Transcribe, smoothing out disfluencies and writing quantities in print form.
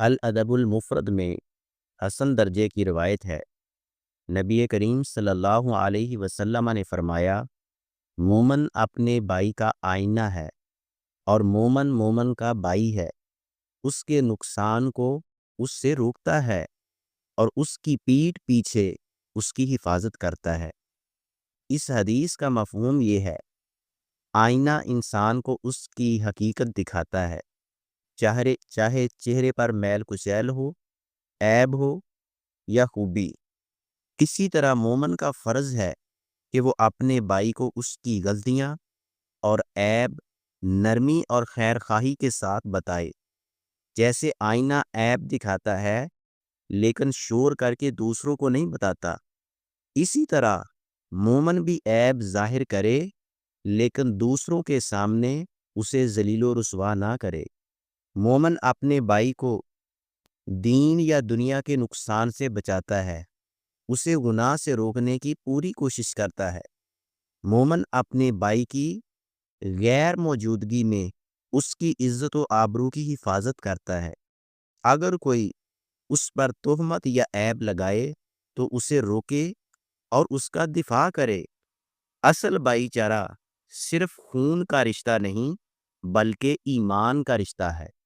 الادب المفرد میں حسن درجے کی روایت ہے۔ نبی کریم صلی اللہ علیہ وسلم نے فرمایا، مومن اپنے بھائی کا آئینہ ہے اور مومن مومن کا بھائی ہے، اس کے نقصان کو اس سے روکتا ہے اور اس کی پیٹھ پیچھے اس کی حفاظت کرتا ہے۔ اس حدیث کا مفہوم یہ ہے، آئینہ انسان کو اس کی حقیقت دکھاتا ہے، چاہے چہرے پر میل کچیل ہو، عیب ہو یا خوبی۔ کسی طرح مومن کا فرض ہے کہ وہ اپنے بھائی کو اس کی غلطیاں اور عیب نرمی اور خیر خواہی کے ساتھ بتائے۔ جیسے آئینہ عیب دکھاتا ہے لیکن شور کر کے دوسروں کو نہیں بتاتا، اسی طرح مومن بھی عیب ظاہر کرے لیکن دوسروں کے سامنے اسے ذلیل و رسوا نہ کرے۔ مومن اپنے بھائی کو دین یا دنیا کے نقصان سے بچاتا ہے، اسے گناہ سے روکنے کی پوری کوشش کرتا ہے۔ مومن اپنے بھائی کی غیر موجودگی میں اس کی عزت و آبرو کی حفاظت کرتا ہے۔ اگر کوئی اس پر تہمت یا عیب لگائے تو اسے روکے اور اس کا دفاع کرے۔ اصل بھائی چارہ صرف خون کا رشتہ نہیں بلکہ ایمان کا رشتہ ہے۔